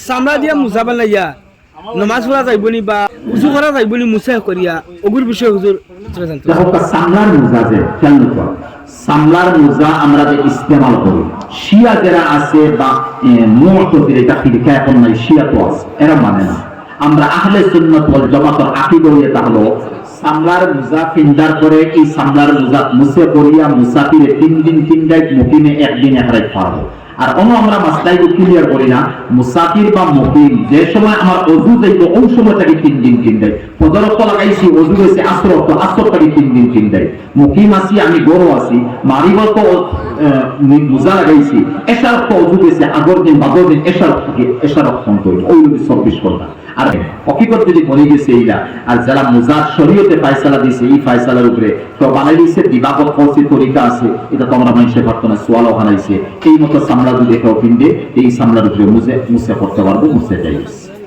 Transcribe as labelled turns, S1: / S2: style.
S1: সামরা দিয়া মুসা বানাইয়া নামাজ পড়া যাইবনি বা উজু করা যাইবনি মুসা করিয়া ওগুর বিষয়ে হুজুর জানতে
S2: সামলার মুজা যে খেয়াল করো সামলার মুজা আমরা যে ইস্তেমাল করি শিয়া যারা আছে বা মুতাজিলা এটা ফিরকা এখন নাই শিয়া তো আছে এরা মানে না আমরা আহলে সুন্নাত ওয়াল জামাতের আকীদা এটা হলো সামলার মুজা ফিন্দার করে এই সামলার মুজা মুসে করিয়া মুসাফিরে 3 দিন 3 রাত মুকিমে একদিন এক রাত পারবো আর অন্য আমরা মাসলাইকে ক্লিয়ার করি না মুসাফির বা মুকিম যে সময় আমার ওযু যাইতো ওই সময়টাকে 3 দিন 3 রাত ফজরত লাগাইছি ওযু হইছে আসরটাকে 3 দিন 3 রাত মুকিম আছি আমি গরো আছি মারিবত মুজা লাগাইছি এশার তো ওযু হইছে আগর দিন বাদর দিন এশার ফোন ওই 24 ঘন্টা আর হকিকত যদি বলে গেছে এইলা আর যারা মুজার শরীয়তে ফয়সালা দিয়েছে এই ফয়সালার উপরে তো বানাই দিয়েছে দিবাগত কৌশল তরিকা আছে এটা তো আমরা মানুষের পারতো না সোয়ালও বানাইছে এই মতো সামলা যদি কেউ পিন্দে এই সামলার উপরে মুছে করতে পারবো মুছে যাইছে